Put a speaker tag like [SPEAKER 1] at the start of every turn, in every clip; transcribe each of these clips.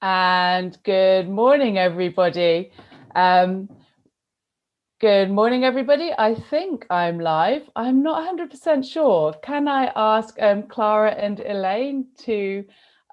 [SPEAKER 1] And good morning, everybody. Um, Good morning, everybody. I think I'm live. I'm not 100% sure. Can I ask Clara and Elaine to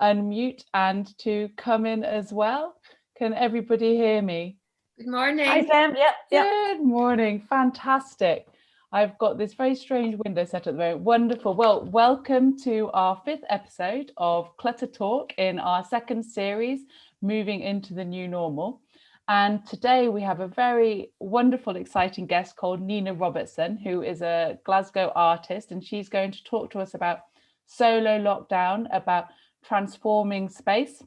[SPEAKER 1] unmute and to come in as well? Can everybody hear me?
[SPEAKER 2] Good morning.
[SPEAKER 3] Hi, Zem. Yep.
[SPEAKER 1] Good morning. Fantastic. I've got this very strange window set at the moment. Wonderful. Well, welcome to our 5th episode of Clutter Talk in our 2nd series, Moving into the New Normal. And today we have a very wonderful, exciting guest called Nina Robertson, who is a Glasgow artist, and she's going to talk to us about solo lockdown, about transforming space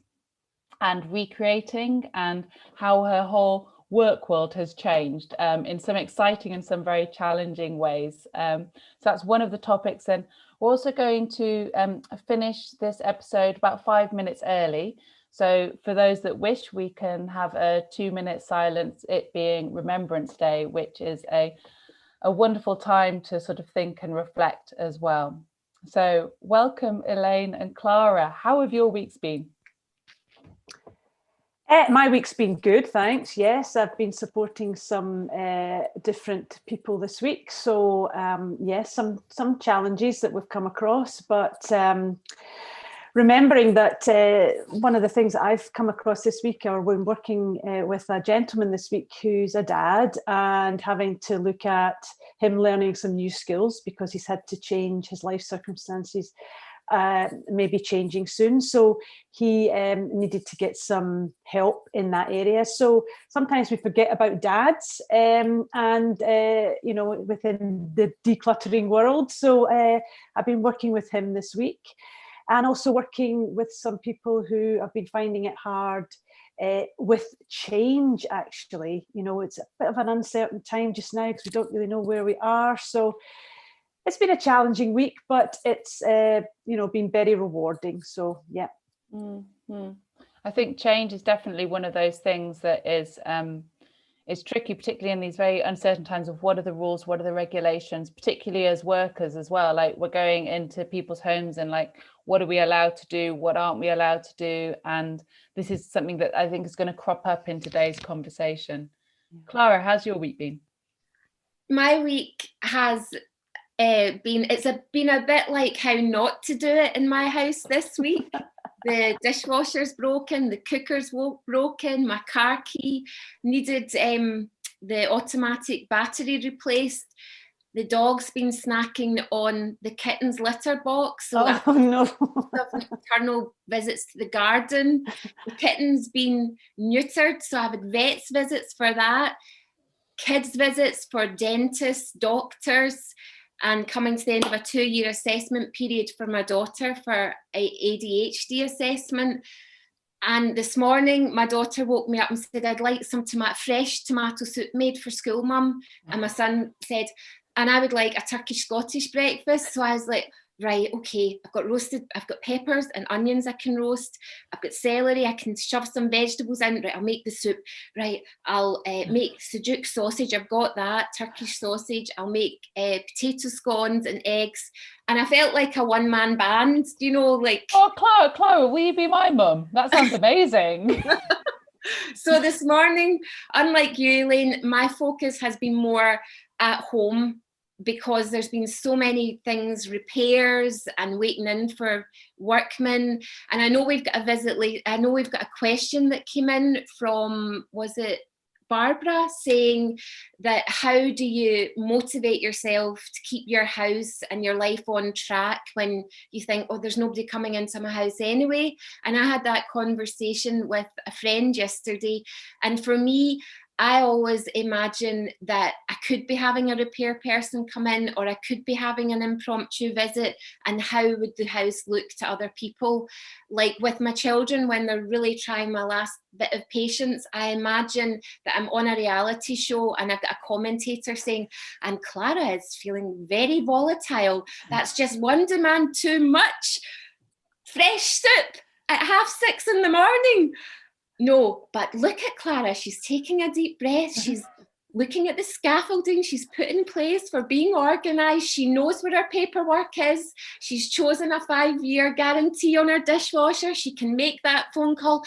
[SPEAKER 1] and recreating, and how her whole work world has changed in some exciting and some very challenging ways. So that's one of the topics. And we're also going to finish this episode about 5 minutes early. So for those that wish, we can have a 2-minute silence, it being Remembrance Day, which is a wonderful time to sort of think and reflect as well. So welcome, Elaine and Clara. How have your weeks been?
[SPEAKER 3] My week's been good, thanks. Yes, I've been supporting some different people this week. So yes, some challenges that we've come across, but remembering that one of the things that I've come across this week, or when working with a gentleman this week who's a dad, and having to look at him learning some new skills because he's had to change his life circumstances, maybe changing soon. So he needed to get some help in that area. So sometimes we forget about dads and, within the decluttering world. So I've been working with him this week, and also working with some people who have been finding it hard with change, actually. It's a bit of an uncertain time just now because we don't really know where we are. So it's been a challenging week, but it's been very rewarding. So yeah.
[SPEAKER 1] Mm-hmm. I think change is definitely one of those things that is tricky, particularly in these very uncertain times of what are the rules, what are the regulations, particularly as workers as well. Like, we're going into people's homes and like, what are we allowed to do? What aren't we allowed to do? And this is something that I think is going to crop up in today's conversation. Clara, how's your week been?
[SPEAKER 2] My week has been a bit like how not to do it in my house this week. The dishwasher's broken, the cooker's broken, my car key needed the automatic battery replaced. The dog's been snacking on the kitten's litter box. So
[SPEAKER 3] no.
[SPEAKER 2] Nocturnal visits to the garden. The kitten's been neutered, so I've had vets visits for that. Kids visits for dentists, doctors, and coming to the end of a 2-year assessment period for my daughter for a ADHD assessment. And this morning, my daughter woke me up and said, I'd like some fresh tomato soup made for school, Mum. And my son said, and I would like a Turkish Scottish breakfast. So I was like, right, okay, I've got peppers and onions I can roast. I've got celery, I can shove some vegetables in. Right, I'll make the soup. Right, I'll make sucuk sausage. I've got that, Turkish sausage. I'll make potato scones and eggs. And I felt like a one-man band, like...
[SPEAKER 1] Oh, Clara, will you be my mum? That sounds amazing.
[SPEAKER 2] So this morning, unlike you, Elaine, my focus has been more at home, because there's been so many things, repairs and waiting in for workmen. And I know we've got a visit late. I know we've got a question that came in from, was it Barbara, saying that how do you motivate yourself to keep your house and your life on track when you think, oh, there's nobody coming into my house anyway? And I had that conversation with a friend yesterday. And for me, I always imagine that I could be having a repair person come in, or I could be having an impromptu visit, and how would the house look to other people? Like with my children, when they're really trying my last bit of patience, I imagine that I'm on a reality show and I've got a commentator saying, and Clara is feeling very volatile. That's just one demand too much. Fresh soup at 6:30 in the morning. No, but look at Clara. She's taking a deep breath. She's looking at the scaffolding she's put in place for being organised. She knows where her paperwork is. She's chosen a 5-year guarantee on her dishwasher. She can make that phone call.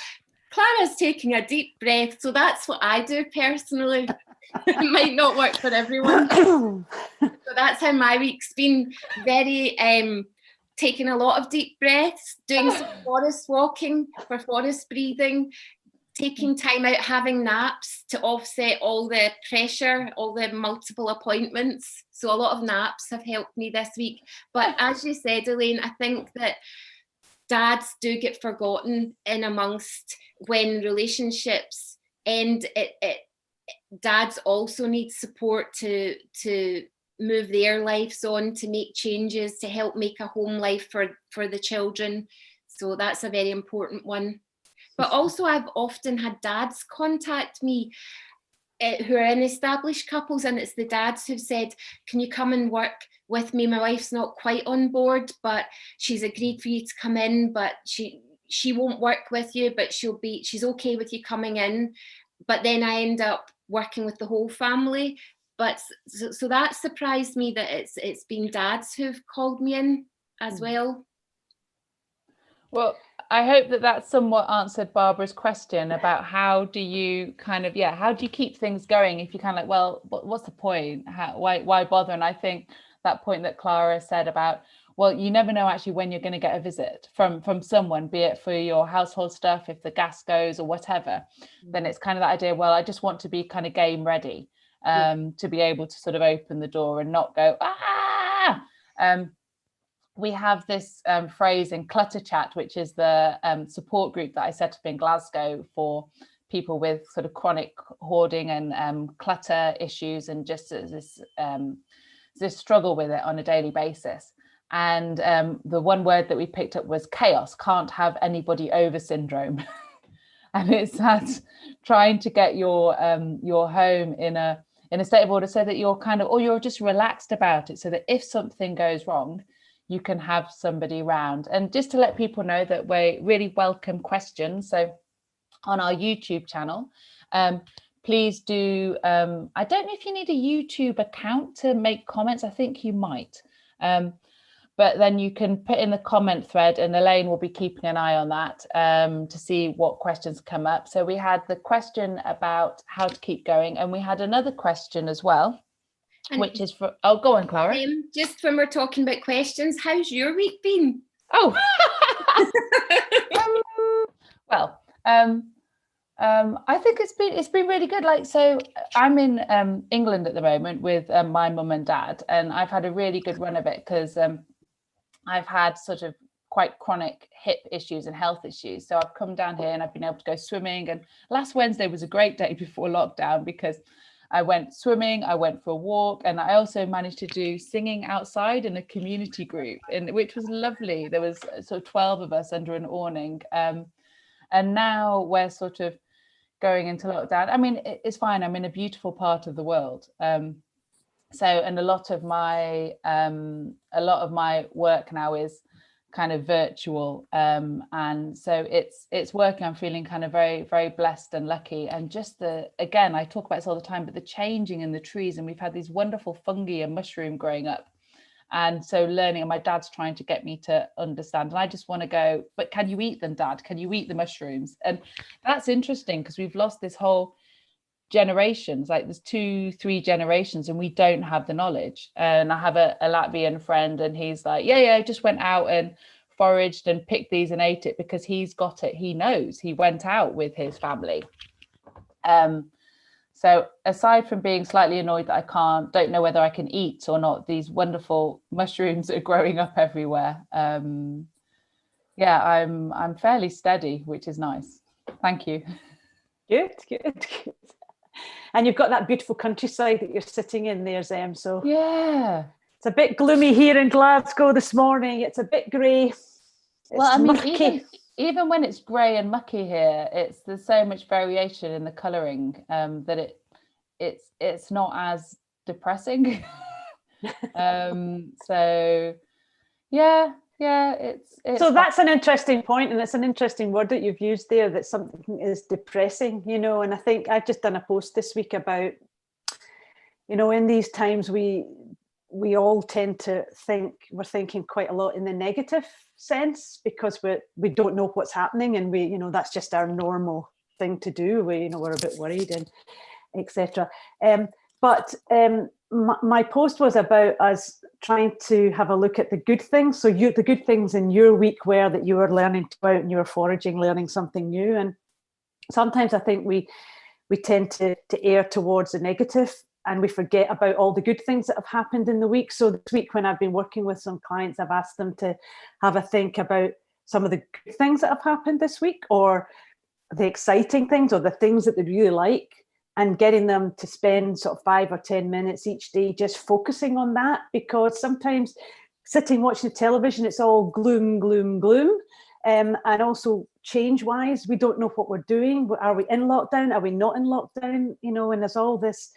[SPEAKER 2] Clara's taking a deep breath, so that's what I do personally. It might not work for everyone. So that's how my week's been. Very taking a lot of deep breaths, doing some forest walking for forest breathing, taking time out, having naps to offset all the pressure, all the multiple appointments. So a lot of naps have helped me this week. But as you said, Elaine, I think that dads do get forgotten in amongst when relationships end. Dads also need support to move their lives on, to make changes, to help make a home life for the children. So that's a very important one. But also I've often had dads contact me who are in established couples, and it's the dads who've said, can you come and work with me? My wife's not quite on board, but she's agreed for you to come in, but she won't work with you, but she's okay with you coming in. But then I end up working with the whole family. But so that surprised me that it's been dads who've called me in as well.
[SPEAKER 1] Well, I hope that that's somewhat answered Barbara's question about how do you kind of, how do you keep things going if you kind of like, well, what's the point? Why bother? And I think that point that Clara said about, well, you never know actually when you're going to get a visit from someone, be it for your household stuff, if the gas goes or whatever, then it's kind of that idea, well, I just want to be kind of game ready, to be able to sort of open the door and not go, we have this phrase in Clutter Chat, which is the support group that I set up in Glasgow for people with sort of chronic hoarding and clutter issues, and just this struggle with it on a daily basis. And the one word that we picked up was chaos, can't have anybody over syndrome. And it's that trying to get your home in a state of order so that you're kind of, or you're just relaxed about it, so that if something goes wrong, you can have somebody around. And just to let people know that we really welcome questions. So on our YouTube channel, please do, I don't know if you need a YouTube account to make comments. I think you might. But then you can put in the comment thread, and Elaine will be keeping an eye on that to see what questions come up. So we had the question about how to keep going, and we had another question as well, which is for, oh, go on, Clara.
[SPEAKER 2] Just when we're talking about questions, how's your week been?
[SPEAKER 1] Oh, well, I think it's been really good. Like, so I'm in England at the moment with my mum and dad, and I've had a really good run of it because I've had sort of quite chronic hip issues and health issues. So I've come down here and I've been able to go swimming. And last Wednesday was a great day before lockdown because I went swimming, I went for a walk, and I also managed to do singing outside in a community group, which was lovely. There was sort of 12 of us under an awning. And now we're sort of going into lockdown. I mean, it's fine. I'm in a beautiful part of the world. And a lot of my work now is kind of virtual, and so it's working. I'm feeling kind of very, very blessed and lucky. And just again, I talk about this all the time, but the changing in the trees, and we've had these wonderful fungi and mushroom growing up, and so learning. And my dad's trying to get me to understand, and I just want to go, but can you eat them, Dad? Can you eat the mushrooms? And that's interesting because we've lost this whole generations, like there's 2-3 generations, and we don't have the knowledge. And I have a Latvian friend, and he's like, yeah, just went out and foraged and picked these and ate it because he's got it. He knows, he went out with his family. So aside from being slightly annoyed that I don't know whether I can eat or not these wonderful mushrooms that are growing up everywhere, I'm fairly steady, which is nice. Thank you.
[SPEAKER 3] Good. And you've got that beautiful countryside that you're sitting in there, Zem. So
[SPEAKER 1] yeah,
[SPEAKER 3] it's a bit gloomy here in Glasgow this morning. It's a bit grey.
[SPEAKER 1] Well, I mean, even when it's grey and mucky here, there's so much variation in the colouring that it's not as depressing. So yeah, it's so
[SPEAKER 3] that's an interesting point, and it's an interesting word that you've used there, that something is depressing, and I think I've just done a post this week about, in these times we all tend to think we're thinking quite a lot in the negative sense because we don't know what's happening, and we that's just our normal thing to do. We're a bit worried and etc. My post was about us trying to have a look at the good things. So the good things in your week were that you were learning to go out and you were foraging, learning something new. And sometimes I think we tend to err towards the negative, and we forget about all the good things that have happened in the week. So this week, when I've been working with some clients, I've asked them to have a think about some of the good things that have happened this week, or the exciting things, or the things that they really like, and getting them to spend sort of 5 or 10 minutes each day just focusing on that. Because sometimes sitting watching the television, it's all gloom, gloom, gloom. And also change-wise, we don't know what we're doing. Are we in lockdown? Are we not in lockdown? And there's all this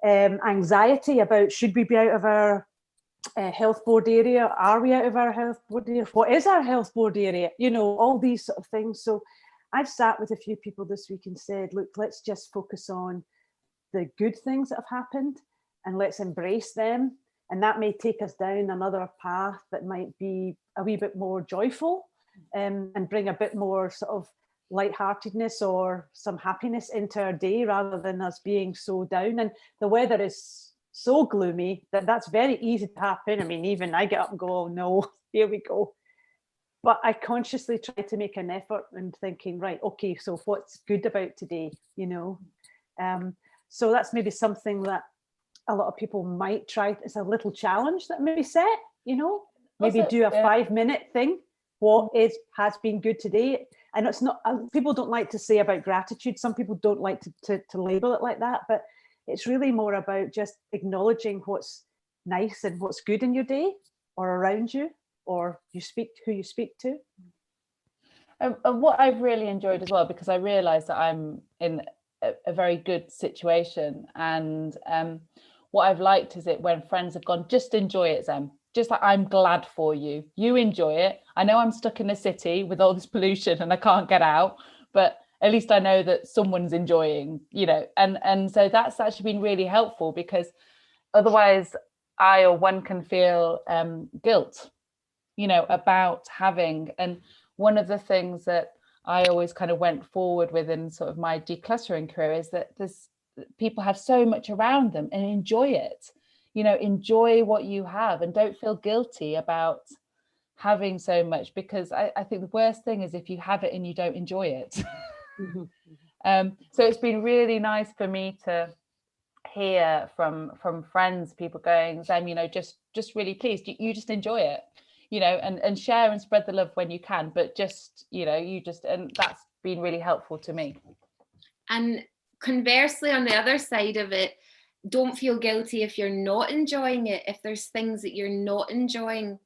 [SPEAKER 3] anxiety about, should we be out of our health board area? Are we out of our health board area? What is our health board area? All these sort of things. So I've sat with a few people this week and said, look, let's just focus on the good things that have happened and let's embrace them. And that may take us down another path that might be a wee bit more joyful, and bring a bit more sort of lightheartedness or some happiness into our day, rather than us being so down. And the weather is so gloomy that's very easy to happen. I mean, even I get up and go, oh no, here we go. But I consciously try to make an effort and thinking, right, okay, so what's good about today, so that's maybe something that a lot of people might try. It's a little challenge that maybe set, maybe also, do a 5-minute thing. What has been good today? I know it's not, people don't like to say about gratitude. Some people don't like to label it like that, but it's really more about just acknowledging what's nice and what's good in your day or around you, or who you speak to.
[SPEAKER 1] And what I've really enjoyed as well, because I realise that I'm in a very good situation, and what I've liked is it when friends have gone, just enjoy it, Zem. Just like, I'm glad for you. You enjoy it. I know I'm stuck in a city with all this pollution and I can't get out, but at least I know that someone's enjoying, and so that's actually been really helpful, because otherwise I or one can feel guilt, about having. And one of the things that I always kind of went forward with in sort of my decluttering career is that people have so much around them, and enjoy it. Enjoy what you have and don't feel guilty about having so much, because I think the worst thing is if you have it and you don't enjoy it. So it's been really nice for me to hear from friends, people going, Zem, just really pleased, you just enjoy it, and share and spread the love when you can, but just, and that's been really helpful to me. And
[SPEAKER 2] conversely, on the other side of it, don't feel guilty if you're not enjoying it. If there's things that you're not enjoying,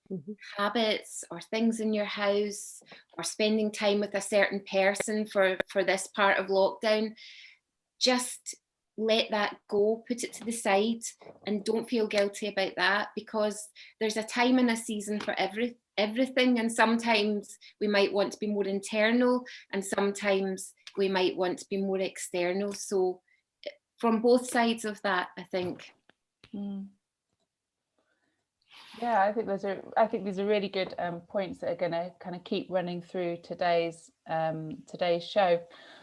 [SPEAKER 2] habits or things in your house, or spending time with a certain person for this part of lockdown, just let that go, put it to the side, and don't feel guilty about that, because there's a time and a season for everything. And sometimes we might want to be more internal, and sometimes we might want to be more external. So from both sides of that, I think.
[SPEAKER 1] Yeah, I think these are really good points that are going to kind of keep running through today's show.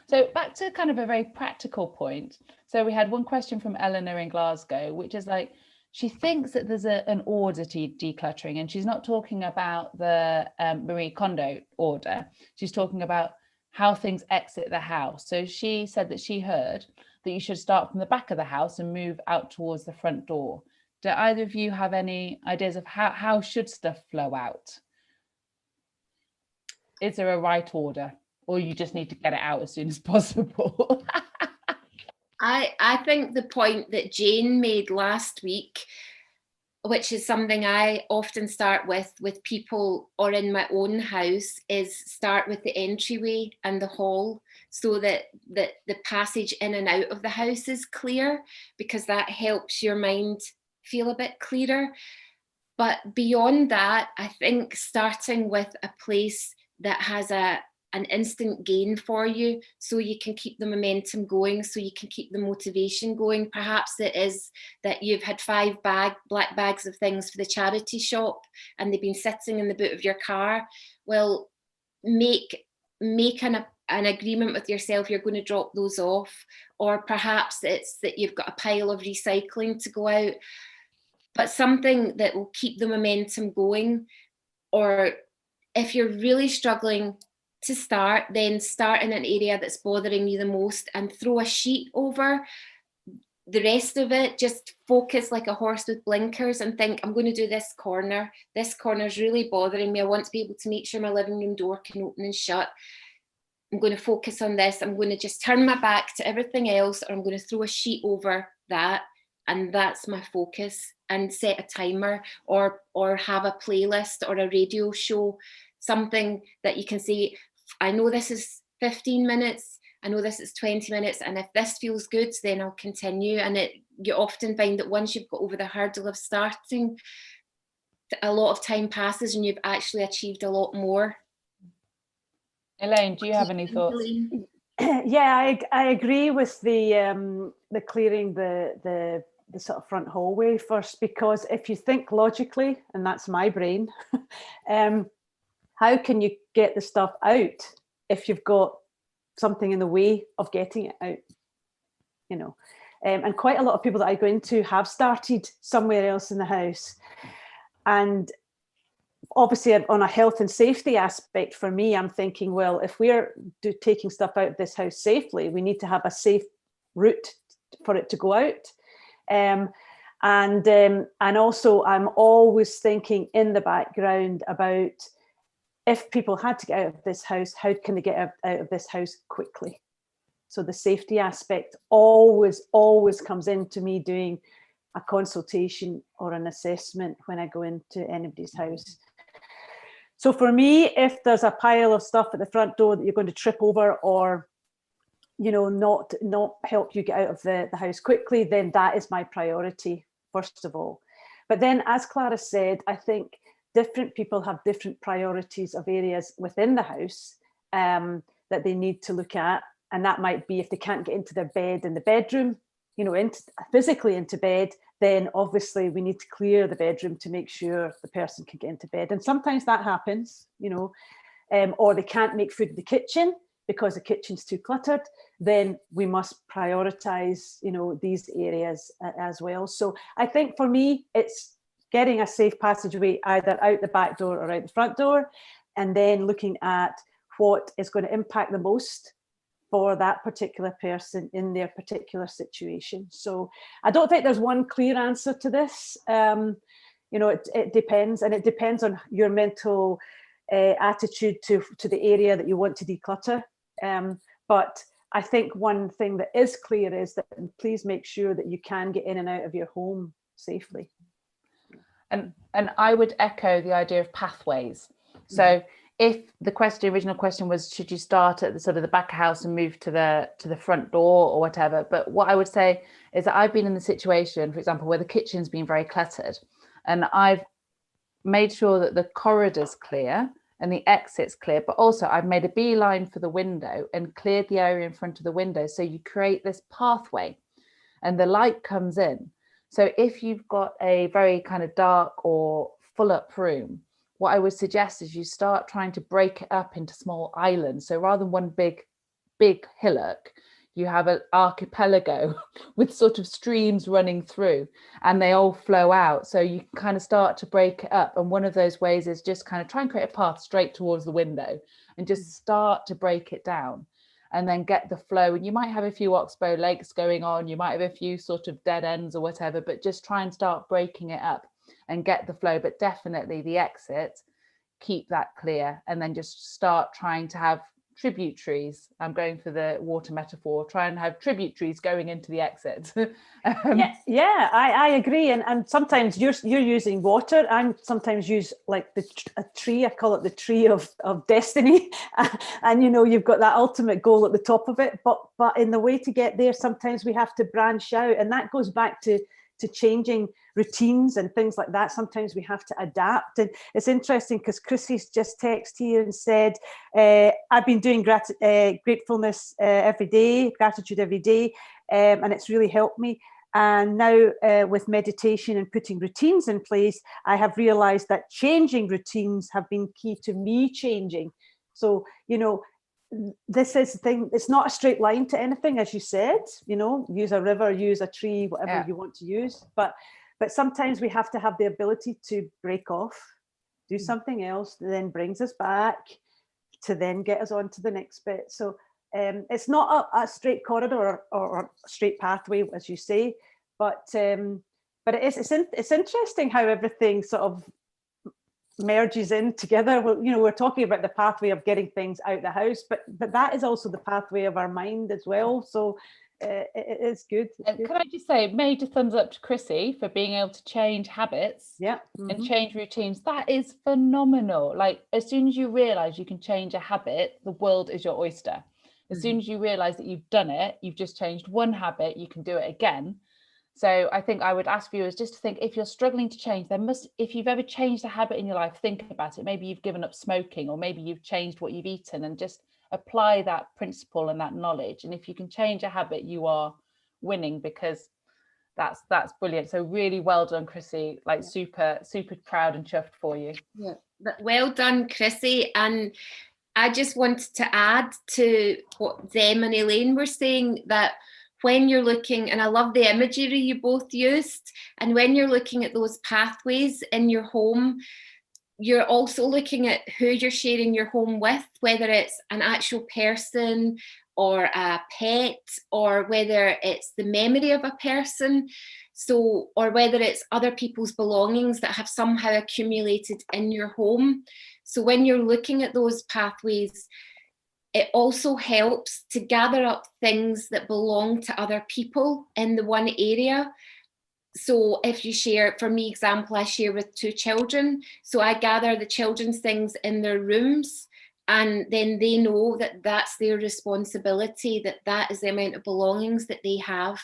[SPEAKER 1] So back to kind of a very practical point. So we had one question from Eleanor in Glasgow, which is like, she thinks that there's an order to decluttering, and she's not talking about the Marie Kondo order. She's talking about how things exit the house. So she said that she heard that you should start from the back of the house and move out towards the front door. Do either of you have any ideas of how should stuff flow out? Is there a right order, or you just need to get it out as soon as possible?
[SPEAKER 2] I think the point that Jane made last week, which is something I often start with people or in my own house, is start with the entryway and the hall, so that the passage in and out of the house is clear, because that helps your mind feel a bit clearer. But beyond that, I think starting with a place that has an instant gain for you, so you can keep the momentum going, so you can keep the motivation going. Perhaps it is that you've had 5 black bags of things for the charity shop and they've been sitting in the boot of your car. Well, make an agreement with yourself you're going to drop those off, or perhaps it's that you've got a pile of recycling to go out, but something that will keep the momentum going. Or if you're really struggling to start, then start in an area that's bothering you the most and throw a sheet over the rest of it. Just focus like a horse with blinkers and think, I'm going to do this corner. This corner's really bothering me. I want to be able to make sure my living room door can open and shut. I'm going to focus on this. I'm going to just turn my back to everything else, or I'm going to throw a sheet over that, and that's my focus. And set a timer, or have a playlist or a radio show, something that you can say, I know this is 15 minutes, I know this is 20 minutes, and if this feels good, then I'll continue. And you often find that once you've got over the hurdle of starting, a lot of time passes and you've actually achieved a lot more.
[SPEAKER 1] Elaine, do you have any thoughts?
[SPEAKER 3] Yeah, I agree with the clearing the sort of front hallway first, because if you think logically, and that's my brain, how can you get the stuff out if you've got something in the way of getting it out? You know, and quite a lot of people that I go into have started somewhere else in the house, and obviously on a health and safety aspect for me, I'm thinking, well, if we're taking stuff out of this house safely, we need to have a safe route for it to go out. And also I'm always thinking in the background about, if people had to get out of this house, how can they get out of this house quickly? So the safety aspect always comes into me doing a consultation or an assessment when I go into anybody's house. So for me, if there's a pile of stuff at the front door that you're going to trip over, or not help you get out of the house quickly, then that is my priority, first of all. But then, as Clara said, I think different people have different priorities of areas within the house that they need to look at. And that might be, if they can't get into their bed in the bedroom, physically into bed, then obviously we need to clear the bedroom to make sure the person can get into bed. And sometimes that happens, or they can't make food in the kitchen because the kitchen's too cluttered, then we must prioritize, these areas as well. So I think for me, it's getting a safe passageway either out the back door or out the front door, and then looking at what is going to impact the most for that particular person in their particular situation. So I don't think there's one clear answer to this. It depends, and it depends on your mental attitude to the area that you want to declutter. But I think one thing that is clear is that please make sure that you can get in and out of your home safely.
[SPEAKER 1] And I would echo the idea of pathways. So if the original question was, should you start at the sort of the back of house and move to the front door or whatever? But what I would say is that I've been in the situation, for example, where the kitchen's been very cluttered, and I've made sure that the corridor's clear and the exit's clear, but also I've made a beeline for the window and cleared the area in front of the window. So you create this pathway and the light comes in. So if you've got a very kind of dark or full up room, what I would suggest is you start trying to break it up into small islands. So rather than one big hillock, you have an archipelago with sort of streams running through, and they all flow out. So you kind of start to break it up. And one of those ways is just kind of try and create a path straight towards the window and just start to break it down, and then get the flow. And you might have a few oxbow lakes going on, you might have a few sort of dead ends or whatever, but just try and start breaking it up and get the flow. But definitely the exit, keep that clear, and then just start trying to have tributaries. I'm going for the water metaphor. Try and have tributaries going into the exit.
[SPEAKER 3] I agree. And sometimes you're using water. I sometimes use like a tree. I call it the tree of destiny. And you've got that ultimate goal at the top of it. But in the way to get there, sometimes we have to branch out, and that goes back to changing routines and things like that. Sometimes we have to adapt. And it's interesting because Chrissy's just texted here and said, I've been doing gratefulness every day, gratitude every day, and it's really helped me. And now with meditation and putting routines in place, I have realized that changing routines have been key to me changing. So, this is the thing, it's not a straight line to anything, as you said, use a river, use a tree, whatever you want to use, but sometimes we have to have the ability to break off, do something else that then brings us back to then get us on to the next bit. So it's not a straight corridor or a straight pathway, as you say, but it's interesting how everything sort of merges in together. We're talking about the pathway of getting things out the house, but that is also the pathway of our mind as well. So it is good.
[SPEAKER 1] Can I just say, major thumbs up to Chrissy for being able to change habits and change routines. That is phenomenal. Like, as soon as you realize you can change a habit, the world is your oyster. As soon as you realize that you've done it, you've just changed one habit, you can do it again. So I think I would ask viewers just to think, if you're struggling to change, if you've ever changed a habit in your life, think about it. Maybe you've given up smoking, or maybe you've changed what you've eaten, and just apply that principle and that knowledge. And if you can change a habit, you are winning, because that's brilliant. So really well done, Chrissy. Like super proud and chuffed for you.
[SPEAKER 2] Yeah, but well done, Chrissy. And I just wanted to add to what Zem and Elaine were saying, that when you're looking, and I love the imagery you both used, and when you're looking at those pathways in your home, you're also looking at who you're sharing your home with, whether it's an actual person or a pet, or whether it's the memory of a person, or whether it's other people's belongings that have somehow accumulated in your home. So when you're looking at those pathways, it also helps to gather up things that belong to other people in the one area. So if you share, for me, example, I share with 2 children. So I gather the children's things in their rooms, and then they know that that's their responsibility, that is the amount of belongings that they have.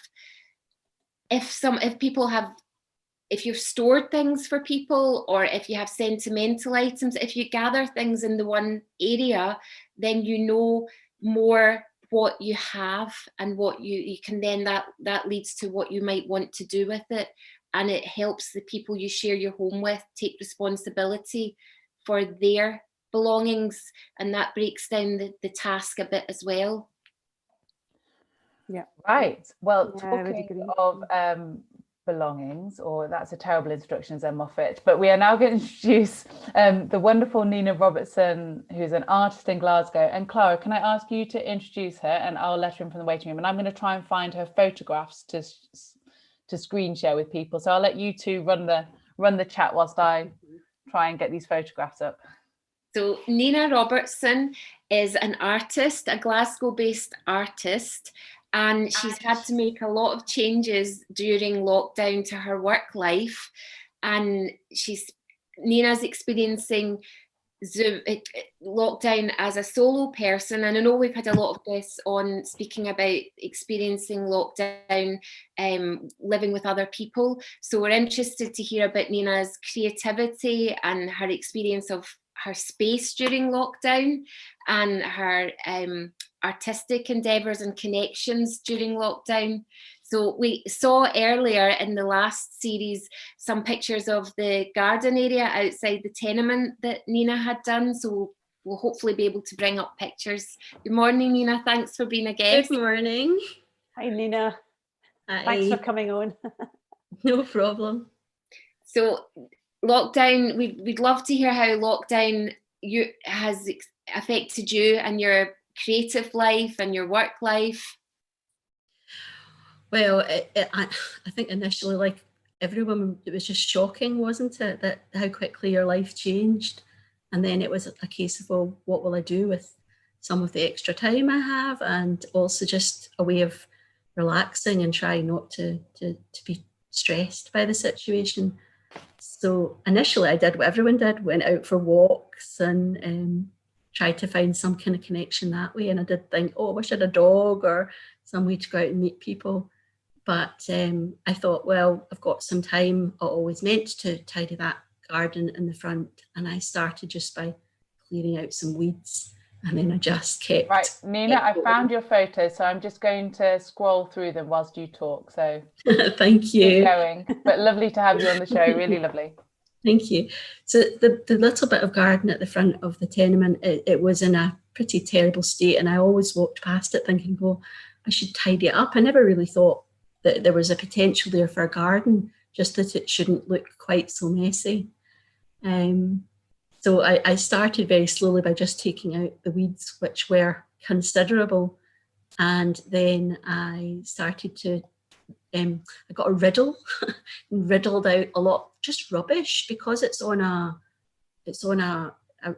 [SPEAKER 2] If you've stored things for people, or if you have sentimental items, if you gather things in the one area, then you know more what you have, and what you can then, that leads to what you might want to do with it. And it helps the people you share your home with take responsibility for their belongings, and that breaks down the task a bit as well.
[SPEAKER 3] Yeah,
[SPEAKER 1] right. Well, talking of belongings, or that's a terrible introduction, Zem Moffat, but we are now going to introduce the wonderful Nina Robertson, who's an artist in Glasgow. And Clara, can I ask you to introduce her, and I'll let her in from the waiting room, and I'm going to try and find her photographs to screen share with people. So I'll let you two run the chat whilst I try and get these photographs up.
[SPEAKER 2] So Nina Robertson is an artist, a Glasgow-based artist, and she's had to make a lot of changes during lockdown to her work life. And Nina's experiencing lockdown as a solo person. And I know we've had a lot of guests on speaking about experiencing lockdown, living with other people. So we're interested to hear about Nina's creativity and her experience of her space during lockdown, and her artistic endeavours and connections during lockdown. So we saw earlier in the last series some pictures of the garden area outside the tenement that Nina had done. So we'll hopefully be able to bring up pictures. Good morning, Nina. Thanks for being a guest.
[SPEAKER 4] Good morning.
[SPEAKER 3] Hi, Nina.
[SPEAKER 4] Hi.
[SPEAKER 3] Thanks for coming on.
[SPEAKER 4] No problem.
[SPEAKER 2] So lockdown, we'd love to hear how lockdown has affected you and your creative life and your work life.
[SPEAKER 4] Well, I think initially, like everyone, it was just shocking, wasn't it, that how quickly your life changed. And then it was a case of, well, what will I do with some of the extra time I have, and also just a way of relaxing and trying not to be stressed by the situation. So initially I did what everyone did, went out for walks and tried to find some kind of connection that way. And I did think, oh, I wish I had a dog or some way to go out and meet people. But I thought, well, I've got some time. I always meant to tidy that garden in the front. And I started just by clearing out some weeds. And then I just kept...
[SPEAKER 1] Right, Nina, I found your photos, so I'm just going to scroll through them whilst you talk. So
[SPEAKER 4] thank you.
[SPEAKER 1] Keep going. But lovely to have you on the show, really lovely.
[SPEAKER 4] Thank you. So the little bit of garden at the front of the tenement, it was in a pretty terrible state, and I always walked past it thinking, well, I should tidy it up. I never really thought that there was a potential there for a garden, just that it shouldn't look quite so messy. So I started very slowly by just taking out the weeds, which were considerable. And then I started to, I got a riddle, and riddled out a lot, just rubbish, because it's on a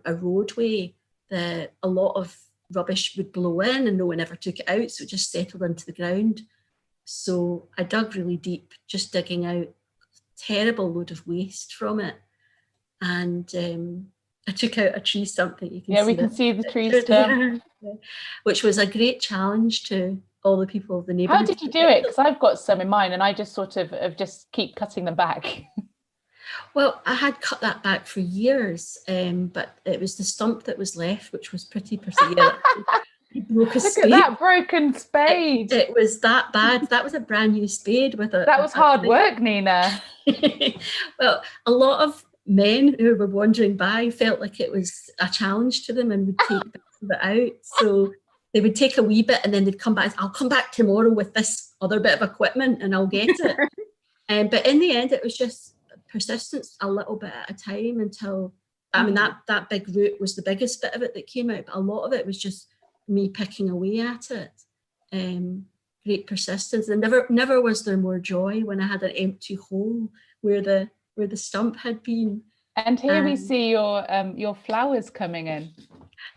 [SPEAKER 4] roadway. A lot of rubbish would blow in and no one ever took it out, so it just settled into the ground. So I dug really deep, just digging out a terrible load of waste from it. And I took out a tree stump that you can see.
[SPEAKER 1] Yeah, we can see the tree stump.
[SPEAKER 4] Which was a great challenge to all the people of the neighbourhood.
[SPEAKER 1] How did you do it? Because I've got some in mine and I just sort of just keep cutting them back.
[SPEAKER 4] Well, I had cut that back for years, but it was the stump that was left, which was pretty persistent. Broke a spade.
[SPEAKER 1] Look at that broken spade.
[SPEAKER 4] It was that bad. That was a brand new spade with a.
[SPEAKER 1] That was hard work, Nina.
[SPEAKER 4] Well, a lot of men who were wandering by felt like it was a challenge to them and would take bits of it out. So they would take a wee bit and then they'd come back. I'll come back tomorrow with this other bit of equipment and I'll get it. But in the end, it was just persistence, a little bit at a time, until, I mean, that big root was the biggest bit of it that came out, but a lot of it was just me picking away at it. Great persistence, and never was there more joy when I had an empty hole where the stump had been.
[SPEAKER 1] And here we see your flowers coming in.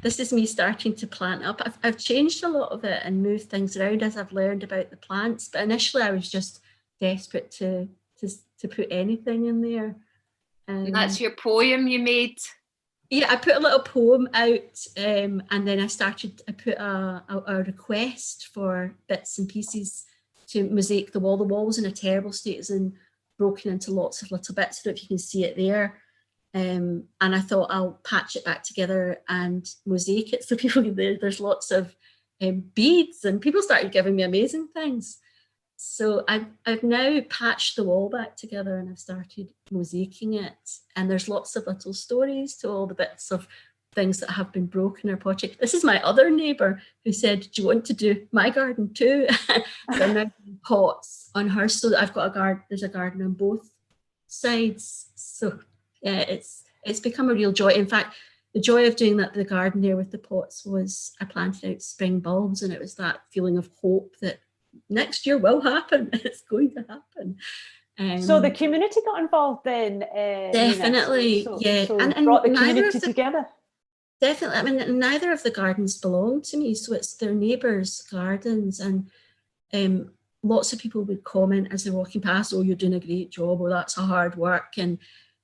[SPEAKER 4] This is me starting to plant up. I've changed a lot of it and moved things around as I've learned about the plants, but initially I was just desperate to put anything in there.
[SPEAKER 2] And that's your poem you made?
[SPEAKER 4] Yeah, I put a little poem out, and then I put a request for bits and pieces to mosaic the wall. The wall was in a terrible state, as in broken into lots of little bits. I don't know if you can see it there. And I thought I'll patch it back together and mosaic it so people can, there's lots of beads, and people started giving me amazing things. So I've now patched the wall back together and I've started mosaicing it. And there's lots of little stories to all the bits of things that have been broken or potted. This is my other neighbour who said, do you want to do my garden too? So I'm now doing pots on hers. So I've got there's a garden on both sides. So yeah, it's become a real joy. In fact, the joy of doing the garden there with the pots was I planted out spring bulbs, and it was that feeling of hope that next year will happen. It's going to happen.
[SPEAKER 3] So the community got involved then?
[SPEAKER 4] Definitely, yeah.
[SPEAKER 3] So and brought the community together.
[SPEAKER 4] Definitely. I mean, neither of the gardens belong to me, so it's their neighbours' gardens, and lots of people would comment as they're walking past, oh, you're doing a great job, or that's a hard work, and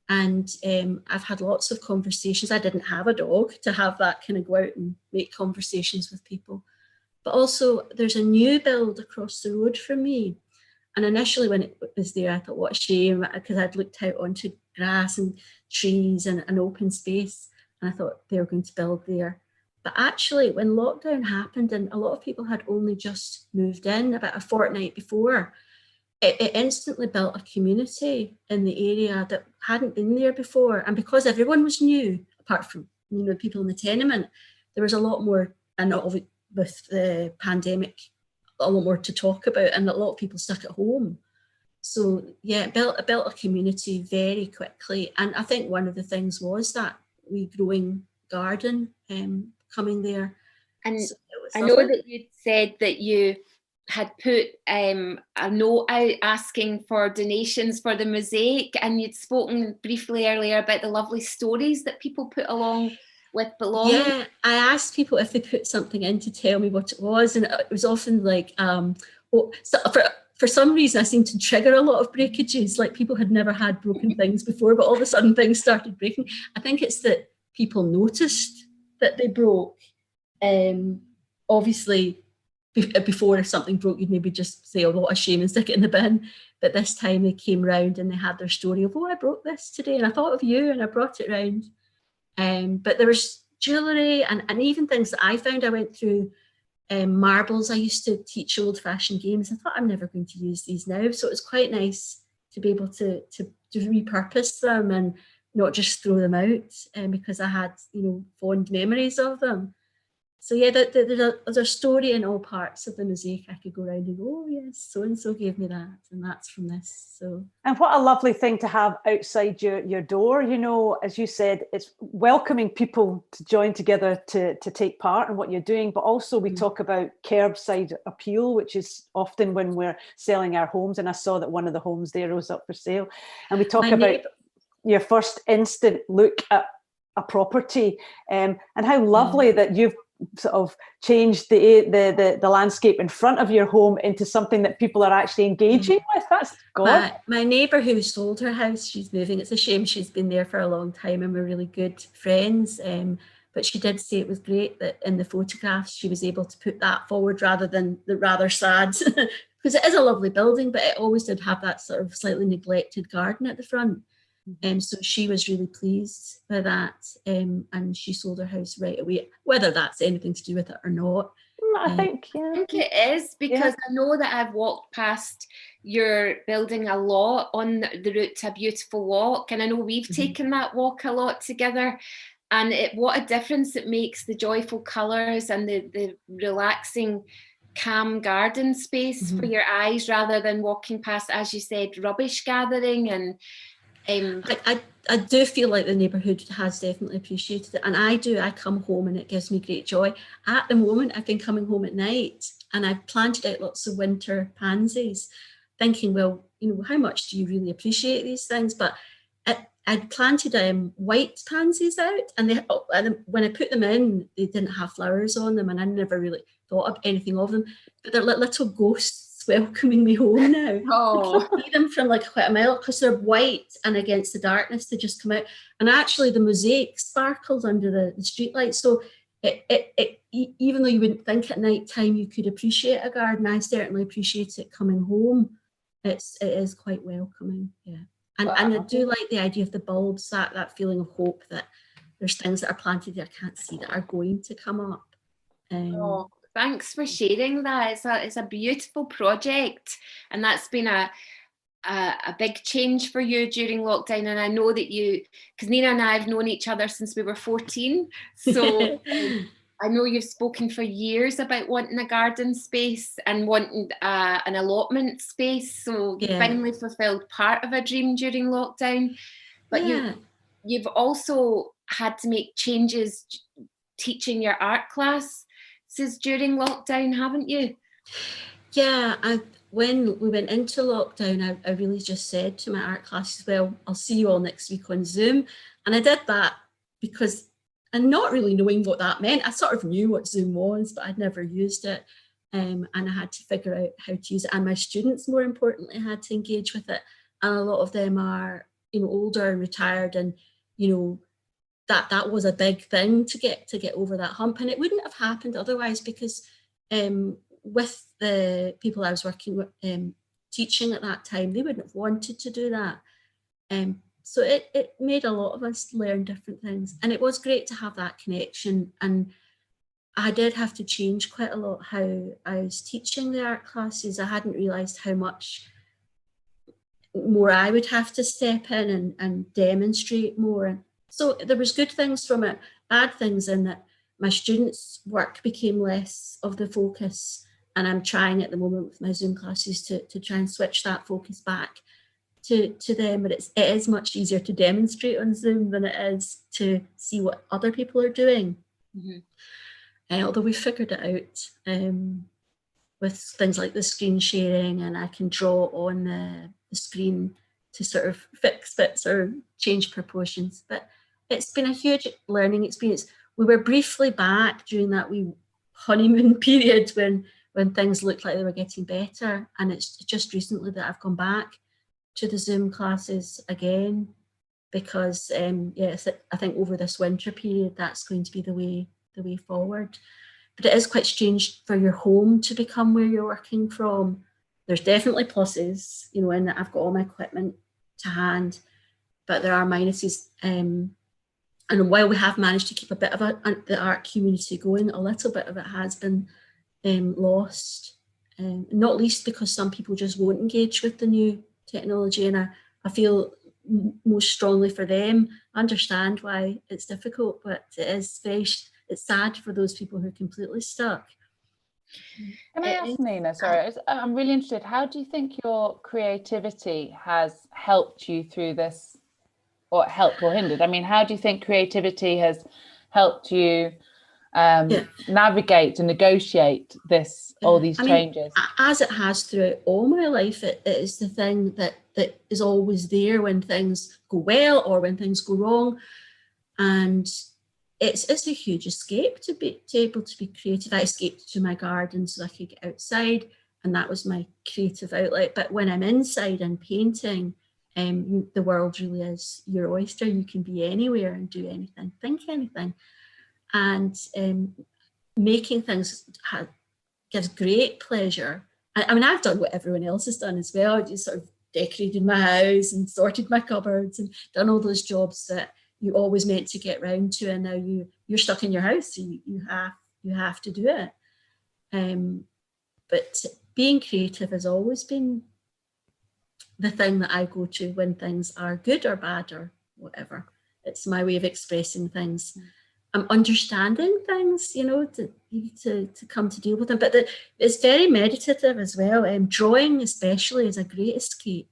[SPEAKER 4] I've had lots of conversations. I didn't have a dog to have that kind of go out and make conversations with people. But also there's a new build across the road from me. And initially when it was there, I thought, what a shame, because I'd looked out onto grass and trees and an open space. And I thought they were going to build there. But actually when lockdown happened and a lot of people had only just moved in about a fortnight before, it instantly built a community in the area that hadn't been there before. And because everyone was new, apart from people in the tenement, there was a lot more, and with the pandemic, a lot more to talk about, and a lot of people stuck at home. So yeah, it built a community very quickly. And I think one of the things was that wee growing garden coming there.
[SPEAKER 2] And so I know that you said that you had put a note out asking for donations for the mosaic, and you'd spoken briefly earlier about the lovely stories that people put along with belonging.
[SPEAKER 4] Yeah, I asked people if they put something in to tell me what it was, and it was often like, for some reason I seemed to trigger a lot of breakages, like people had never had broken things before, but all of a sudden things started breaking. I think it's that people noticed that they broke. Obviously, before if something broke, you'd maybe just say, oh, what a shame, and stick it in the bin. But this time they came round and they had their story of, oh, I broke this today and I thought of you and I brought it round. But there was jewellery and even things that I found. I went through marbles. I used to teach old-fashioned games. I thought, I'm never going to use these now. So it was quite nice to be able to repurpose them and not just throw them out, because I had, you know, fond memories of them. So yeah, there's a story in all parts of the mosaic. I could go around and go, oh yes, so and so gave me that, and that's from this. So,
[SPEAKER 3] and what a lovely thing to have outside your door. You know, as you said, it's welcoming people to join together to take part in what you're doing. But also we talk about curbside appeal, which is often when we're selling our homes. And I saw that one of the homes there was up for sale. And we talk about your first instant look at a property, and how lovely that you've sort of changed the landscape in front of your home into something that people are actually engaging with. That's God.
[SPEAKER 4] My neighbour who sold her house, she's moving. It's a shame, she's been there for a long time and we're really good friends. But she did say it was great that in the photographs she was able to put that forward rather than the rather sad, because it is a lovely building, but it always did have that sort of slightly neglected garden at the front. So she was really pleased by that, and she sold her house right away, whether that's anything to do with it or not.
[SPEAKER 3] I think
[SPEAKER 2] it is, because I know that I've walked past your building a lot on the route to a beautiful walk, and I know we've taken that walk a lot together, and what a difference it makes, the joyful colours and the relaxing, calm garden space for your eyes, rather than walking past, as you said, rubbish gathering. And
[SPEAKER 4] I do feel like the neighbourhood has definitely appreciated it, and I come home and it gives me great joy. At the moment, I've been coming home at night and I've planted out lots of winter pansies, thinking, well, you know, how much do you really appreciate these things? But I'd planted white pansies out, and when I put them in, they didn't have flowers on them, and I never really thought of anything of them, but they're like little ghosts welcoming me home now. I can see them from like quite a mile, because they're white, and against the darkness they just come out. And actually the mosaic sparkles under the street light, so it even though you wouldn't think at night time you could appreciate a garden, I certainly appreciate it coming home. It is quite welcoming, and I do like the idea of the bulbs, that feeling of hope that there's things that are planted that I can't see that are going to come up.
[SPEAKER 2] Thanks for sharing that. It's a beautiful project, and that's been a big change for you during lockdown. And I know that because Nina and I have known each other since we were 14, so I know you've spoken for years about wanting a garden space and wanting an allotment space. So you finally fulfilled part of a dream during lockdown, but you've also had to make changes teaching your art class during lockdown, haven't you?
[SPEAKER 4] When we went into lockdown, I really just said to my art classes, well, I'll see you all next week on Zoom. And I did that because, and not really knowing what that meant, I sort of knew what Zoom was, but I'd never used it. And I had to figure out how to use it. And my students, more importantly, had to engage with it. And a lot of them are, you know, older and retired, and, you know, that was a big thing to get over that hump, and it wouldn't have happened otherwise, because with the people I was working with, teaching at that time, they wouldn't have wanted to do that. So it made a lot of us learn different things, and it was great to have that connection. And I did have to change quite a lot how I was teaching the art classes. I hadn't realised how much more I would have to step in and demonstrate more. And so there was good things from it, bad things in that my students' work became less of the focus, and I'm trying at the moment with my Zoom classes to try and switch that focus back to them. But it is much easier to demonstrate on Zoom than it is to see what other people are doing. Although we figured it out with things like the screen sharing, and I can draw on the screen to sort of fix bits or change proportions. But it's been a huge learning experience. We were briefly back during that wee honeymoon period when things looked like they were getting better, and it's just recently that I've gone back to the Zoom classes again, because I think over this winter period that's going to be the way forward. But it is quite strange for your home to become where you're working from. There's definitely pluses, you know, in that I've got all my equipment to hand, but there are minuses. And while we have managed to keep a bit of the art community going, a little bit of it has been lost, not least because some people just won't engage with the new technology. And I feel most strongly for them. I understand why it's difficult, but it's sad for those people who are completely stuck.
[SPEAKER 1] Can I ask Nina, sorry, I'm really interested, how do you think your creativity has helped you through this, or helped or hindered? I mean, how do you think creativity has helped you navigate and negotiate all these changes?
[SPEAKER 4] As it has throughout all my life, it is the thing that is always there when things go well or when things go wrong. And it's a huge escape to be able to be creative. I escaped to my garden so I could get outside, and that was my creative outlet. But when I'm inside and painting, the world really is your oyster. You can be anywhere and do anything, think anything. And making things gives great pleasure. I mean, I've done what everyone else has done as well. I just sort of decorated my house and sorted my cupboards and done all those jobs that you always meant to get round to, and now you're stuck in your house, so you have to do it. But being creative has always been the thing that I go to when things are good or bad or whatever. It's my way of expressing things. I'm understanding things, to come to deal with them. But it's very meditative as well. Drawing especially is a great escape.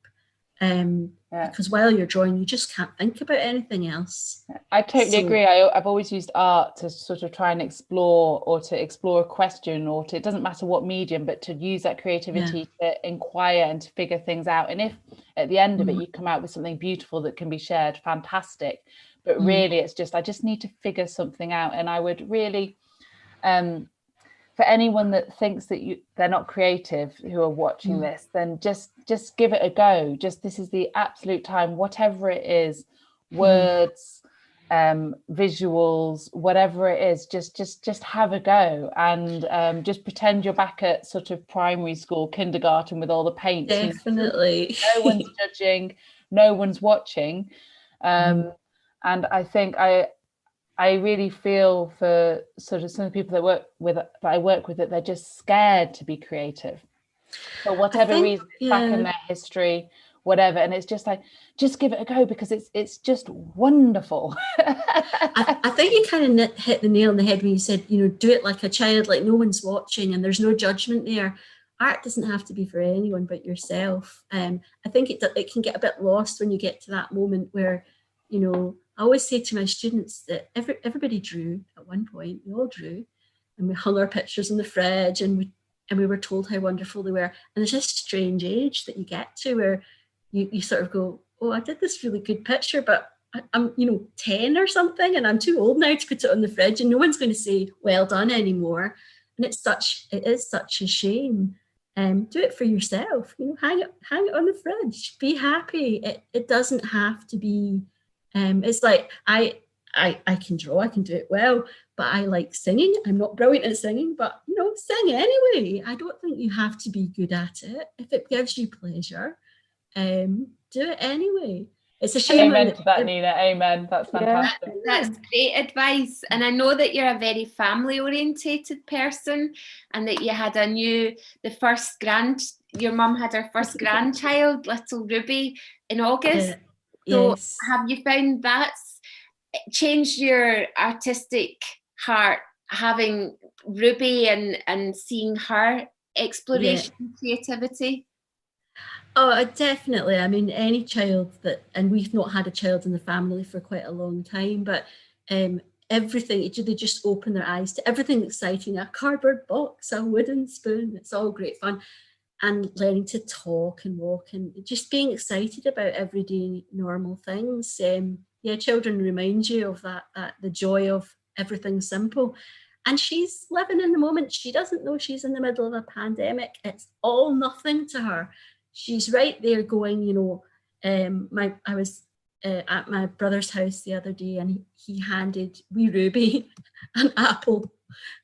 [SPEAKER 4] Because while you're drawing, you just can't think about anything else.
[SPEAKER 1] I totally agree. I've always used art to sort of try and explore a question, or it doesn't matter what medium, but to use that creativity to inquire and to figure things out. And if at the end of it you come out with something beautiful that can be shared, fantastic. But really it's just, I just need to figure something out. And I would really, for anyone that thinks that they're not creative who are watching this, then just give it a go. This is the absolute time, whatever it is, words, visuals, whatever it is, just have a go, and just pretend you're back at sort of primary school, kindergarten, with all the paints.
[SPEAKER 4] Definitely.
[SPEAKER 1] No one's judging, no one's watching. And I think I really feel for sort of some of the people that I work with, that they're just scared to be creative for whatever reason, back in their history, whatever. And it's just like, just give it a go, because it's just wonderful.
[SPEAKER 4] I think you kind of hit the nail on the head when you said, do it like a child, like no one's watching and there's no judgment there. Art doesn't have to be for anyone but yourself. I think it can get a bit lost when you get to that moment where, I always say to my students that everybody drew at one point. We all drew, and we hung our pictures in the fridge, and we were told how wonderful they were. And there's this strange age that you get to where you sort of go, oh, I did this really good picture, but I'm 10 or something, and I'm too old now to put it on the fridge, and no one's going to say well done anymore. And it is such a shame. Do it for yourself. Hang it on the fridge. Be happy. It doesn't have to be. It's like I can draw, I can do it well, but I like singing. I'm not brilliant at singing, but sing anyway. I don't think you have to be good at it. If it gives you pleasure, do it anyway. It's a shame.
[SPEAKER 1] Amen to that, Nina. Amen. That's fantastic.
[SPEAKER 2] That's great advice. And I know that you're a very family orientated person, and that you had your mum had her first grandchild, little Ruby, in August. So
[SPEAKER 4] yes.
[SPEAKER 2] Have you found that's changed your artistic heart, having Ruby and seeing her exploration and creativity?
[SPEAKER 4] Oh, definitely. I mean, any child and we've not had a child in the family for quite a long time, but everything, they just open their eyes to everything exciting, a cardboard box, a wooden spoon, it's all great fun. And learning to talk and walk and just being excited about everyday normal things. Children remind you of that, the joy of everything simple. And she's living in the moment. She doesn't know she's in the middle of a pandemic. It's all nothing to her. She's right there going, I was at my brother's house the other day, and he handed wee Ruby an apple.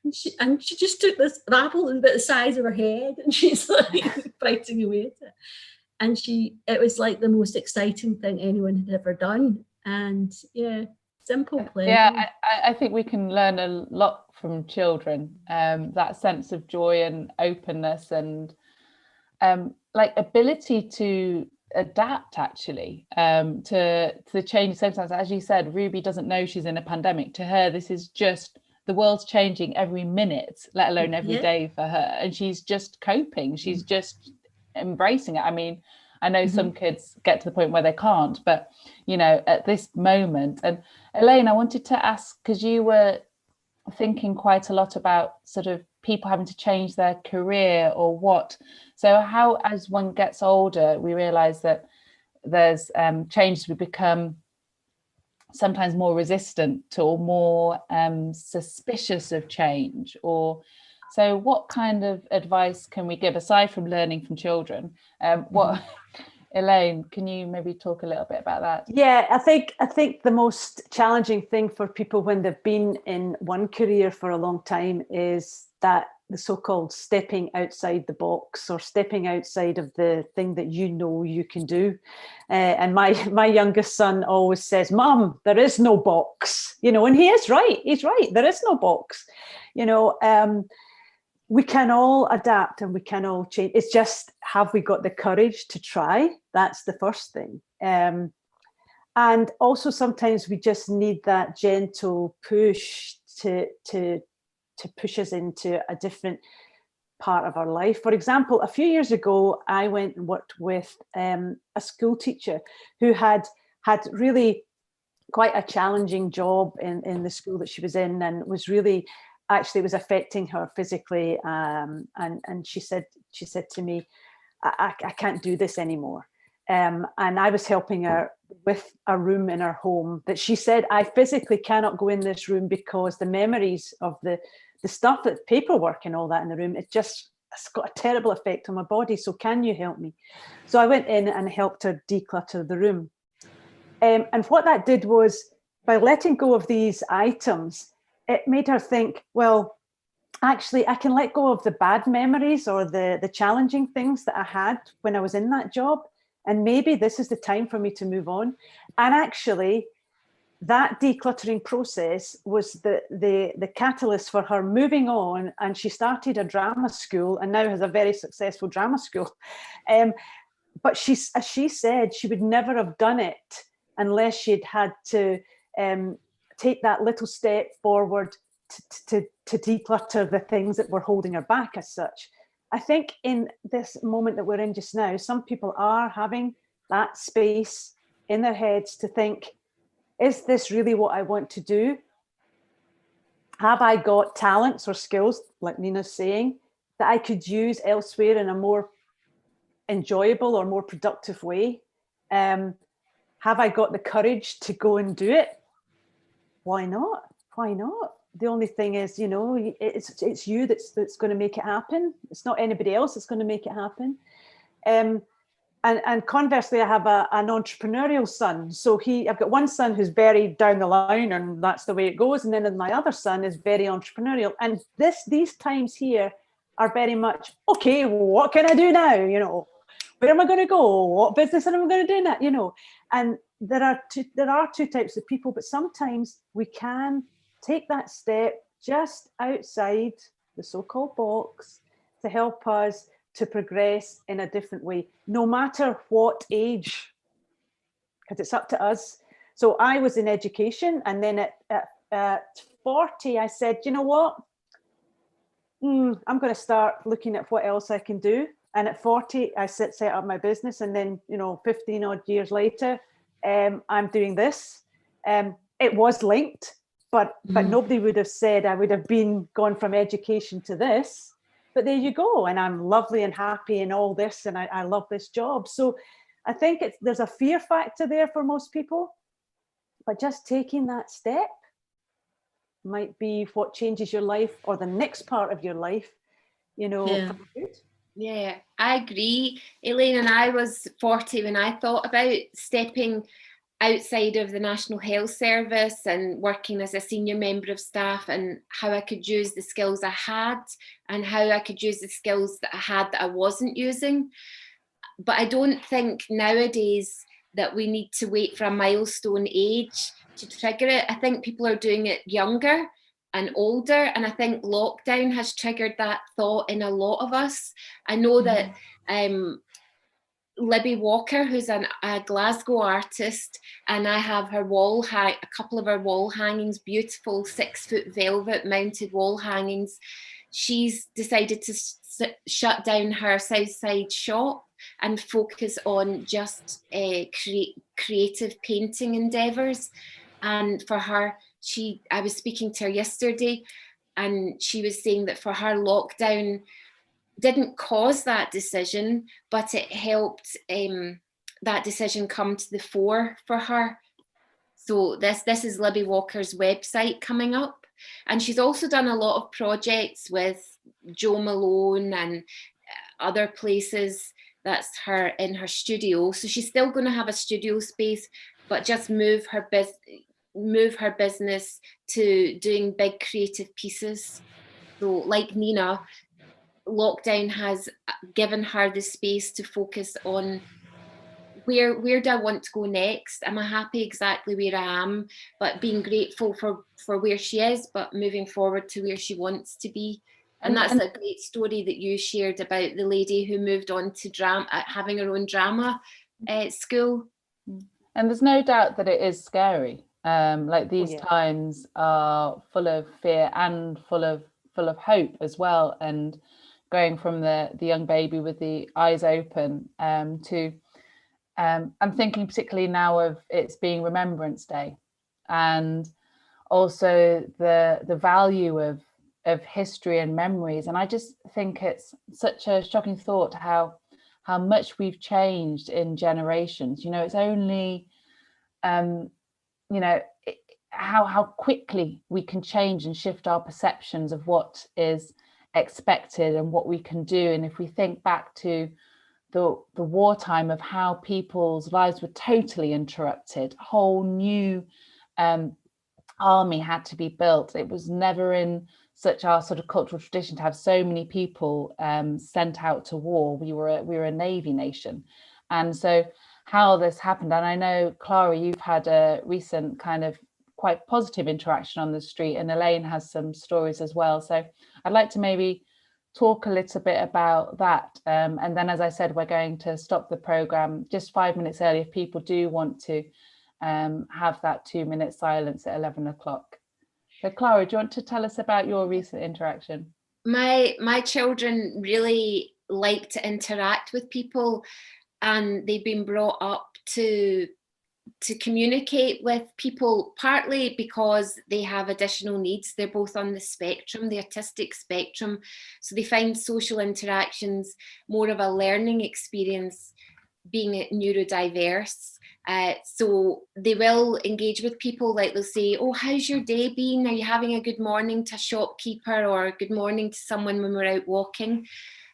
[SPEAKER 4] And she just took this apple about the size of her head, and she's like biting away at it. And it was like the most exciting thing anyone had ever done. And simple pleasure.
[SPEAKER 1] Yeah, I think we can learn a lot from children. That sense of joy and openness, and like ability to adapt actually to the changing circumstances. As you said, Ruby doesn't know she's in a pandemic. To her, this is just, the world's changing every minute, let alone every day for her, and she's just coping. She's just embracing it. I mean, I know some kids get to the point where they can't, but you know, at this moment. And Elaine, I wanted to ask, because you were thinking quite a lot about sort of people having to change their career or what. So how, as one gets older, we realize that there's changes, we become sometimes more resistant to, or more suspicious of change. Or so what kind of advice can we give, aside from learning from children? What Elaine, can you maybe talk a little bit about that?
[SPEAKER 3] Yeah, I think the most challenging thing for people when they've been in one career for a long time is that the so-called stepping outside the box, or stepping outside of the thing that you know you can do. And my youngest son always says, "Mom, there is no box," you know, and he is right. He's right. There is no box, you know. We can all adapt and we can all change. It's just, have we got the courage to try? That's the first thing. And also sometimes we just need that gentle push to push us into a different part of our life. For example, a few years ago, I went and worked with a school teacher who had really quite a challenging job in the school that she was in, and was really, actually was affecting her physically. And she said to me, I can't do this anymore. And I was helping her with a room in her home that she said, I physically cannot go in this room because the memories of the stuff, that paperwork and all that in the room, it's got a terrible effect on my body. So can you help me? So I went in and helped her declutter the room. And what that did was, by letting go of these items, it made her think, well, actually, I can let go of the bad memories or the challenging things that I had when I was in that job. And maybe this is the time for me to move on. And actually, that decluttering process was the catalyst for her moving on. And she started a drama school and now has a very successful drama school. But as she said, she would never have done it unless she'd had to take that little step forward to declutter the things that were holding her back as such. I think in this moment that we're in just now, some people are having that space in their heads to think, is this really what I want to do? Have I got talents or skills, like Nina's saying, that I could use elsewhere in a more enjoyable or more productive way? Have I got the courage to go and do it? Why not? Why not? The only thing is, you know, it's you that's going to make it happen. It's not anybody else that's going to make it happen. And conversely, I have an entrepreneurial son. So I've got one son who's very down the line, and that's the way it goes. And then my other son is very entrepreneurial. And these times here are very much, okay, what can I do now? You know, where am I going to go? What business am I going to do now? You know, and there are two types of people, but sometimes we can take that step just outside the so-called box to help us to progress in a different way, no matter what age, because it's up to us. So I was in education, and then at 40, I said, you know what? I'm going to start looking at what else I can do. And at 40, I set up my business, and then, you know, 15 odd years later, I'm doing this. It was linked, but nobody would have said I would have gone from education to this. But there you go. And I'm lovely and happy and all this, and I love this job. So I think there's a fear factor there for most people, but just taking that step might be what changes your life, or the next part of your life, you know.
[SPEAKER 4] Yeah.
[SPEAKER 2] Yeah, I agree, Elaine. And I was 40 when I thought about stepping outside of the National Health Service and working as a senior member of staff, and how I could use the skills I had and how I could use the skills that I had that I wasn't using. But I don't think nowadays that we need to wait for a milestone age to trigger it. I think people are doing it younger and older, and I think lockdown has triggered that thought in a lot of us. I know that Libby Walker, who's a Glasgow artist, and I have her a couple of her wall hangings, beautiful 6-foot velvet mounted wall hangings. She's decided to shut down her Southside shop and focus on just creative painting endeavours. And for her, I was speaking to her yesterday, and she was saying that for her, lockdown didn't cause that decision, but it helped that decision come to the fore for her. So this is Libby Walker's website coming up. And she's also done a lot of projects with Joe Malone and other places. That's her in her studio. So she's still going to have a studio space, but just move her business to doing big creative pieces. So like Nina, lockdown has given her the space to focus on where do I want to go next? Am I happy exactly where I am? But being grateful for where she is, but moving forward to where she wants to be. And that's a great story that you shared about the lady who moved on to having her own drama school.
[SPEAKER 1] And there's no doubt that it is scary. Like these times are full of fear and full of hope as well. And going from the young baby with the eyes open to I'm thinking particularly now of it's being Remembrance Day, and also the value of history and memories. And I just think it's such a shocking thought how much we've changed in generations. You know, it's only you know, how quickly we can change and shift our perceptions of what is expected and what we can do. And if we think back to the wartime of how people's lives were totally interrupted, a whole new army had to be built. It was never in such our sort of cultural tradition to have so many people sent out to war. We were a navy nation, and so how this happened. And I know, Clara, you've had a recent kind of quite positive interaction on the street, and Elaine has some stories as well. So I'd like to maybe talk a little bit about that. And then, as I said, we're going to stop the programme just 5 minutes early if people do want to have that 2-minute silence at 11 o'clock. So Clara, do you want to tell us about your recent interaction?
[SPEAKER 2] My children really like to interact with people, and they've been brought up to communicate with people, partly because they have additional needs. They're both on the spectrum, the autistic spectrum, so they find social interactions more of a learning experience, being neurodiverse. So they will engage with people, like they'll say, oh, how's your day been? Are you having a good morning to a shopkeeper, or a good morning to someone when we're out walking?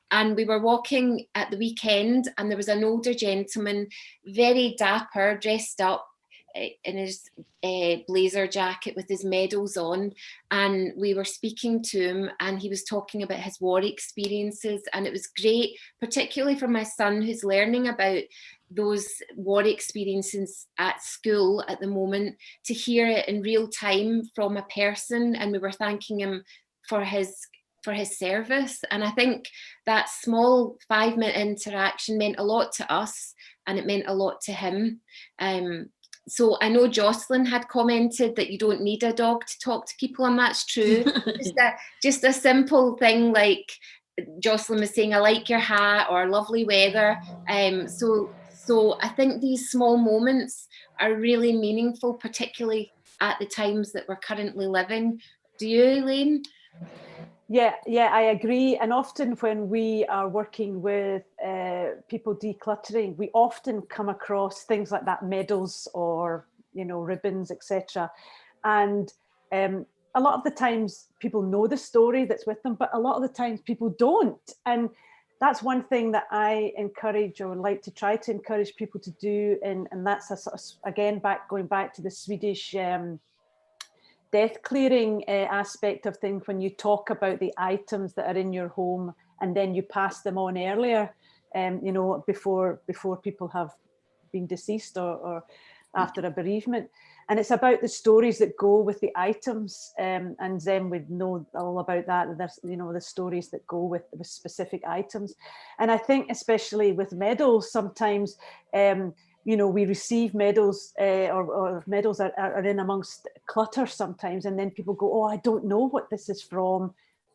[SPEAKER 2] And we were walking at the weekend, and there was an older gentleman, very dapper, dressed up in his blazer jacket with his medals on. And we were speaking to him, and he was talking about his war experiences. And it was great, particularly for my son, who's learning about those war experiences at school at the moment, to hear it in real time from a person. And we were thanking him for his service. And I think that small 5-minute interaction meant a lot to us, and it meant a lot to him. So I know Jocelyn had commented that you don't need a dog to talk to people, and that's true. just a simple thing like Jocelyn was saying, I like your hat, or lovely weather. So I think these small moments are really meaningful, particularly at the times that we're currently living. Do you, Elaine?
[SPEAKER 3] Yeah, I agree. And often when we are working with people decluttering, we often come across things like that, medals or, you know, ribbons, etc. And a lot of the times people know the story that's with them, but a lot of the times people don't. And that's one thing that I encourage, or like to try to encourage people to do. And that's a sort of, again, going back to the Swedish death clearing aspect of things, when you talk about the items that are in your home and then you pass them on earlier, you know, before people have been deceased or after a bereavement. And it's about the stories that go with the items, and Zem would know all about that. There's, you know, the stories that go with specific items. And I think especially with medals, sometimes, you know, we receive medals, or medals are in amongst clutter sometimes, and then people go, oh, I don't know what this is from.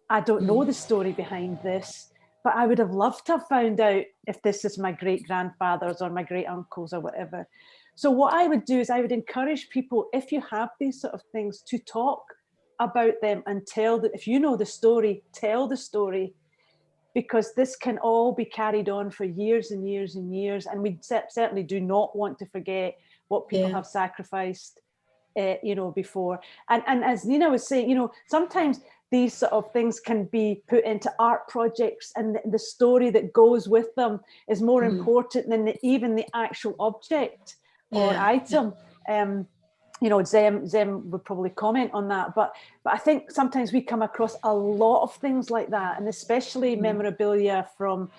[SPEAKER 3] I don't know the story behind this, but I would have loved to have found out if this is my great grandfather's or my great uncle's or whatever. So what I would do is I would encourage people, if you have these sort of things, to talk about them and tell that, if you know the story, tell the story, because this can all be carried on for years and years and years. And we certainly do not want to forget what people have sacrificed, you know, before. And as Nina was saying, you know, sometimes these sort of things can be put into art projects, and the story that goes with them is more important than even the actual object or item. You know, Zem would probably comment on that, but I think sometimes we come across a lot of things like that, and especially memorabilia from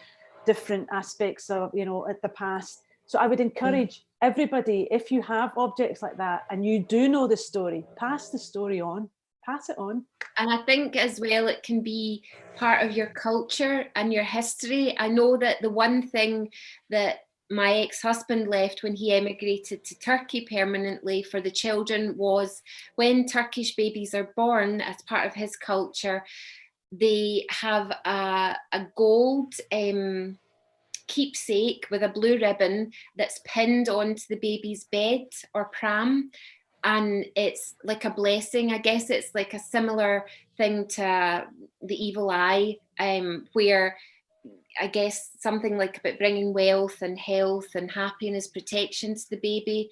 [SPEAKER 3] different aspects of, you know, at the past. So I would encourage everybody, if you have objects like that and you do know the story, pass the story on, pass it on.
[SPEAKER 2] And I think as well, it can be part of your culture and your history. I know that the one thing that my ex-husband left when he emigrated to Turkey permanently for the children was, when Turkish babies are born, as part of his culture, they have a gold keepsake with a blue ribbon that's pinned onto the baby's bed or pram. And it's like a blessing. I guess it's like a similar thing to the evil eye, where I guess something like about bringing wealth and health and happiness, protection to the baby.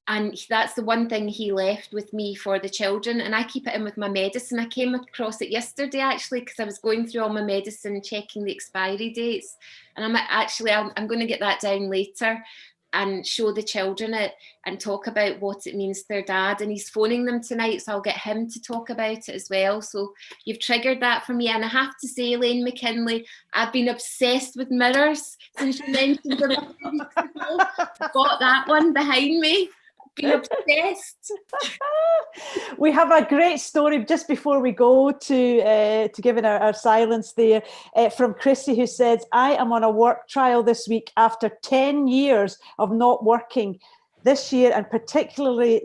[SPEAKER 2] And that's the one thing he left with me for the children. And I keep it in with my medicine. I came across it yesterday, actually, because I was going through all my medicine, checking the expiry dates. And I'm going to get that down later and show the children it and talk about what it means to their dad. And he's phoning them tonight, so I'll get him to talk about it as well. So you've triggered that for me. And I have to say, Elaine McKinlay, I've been obsessed with mirrors since you mentioned them a few weeks ago. I've got that one behind me. Been obsessed.
[SPEAKER 3] We have a great story just before we go to giving our silence there, from Chrissy, who says, I am on a work trial this week after 10 years of not working this year, and particularly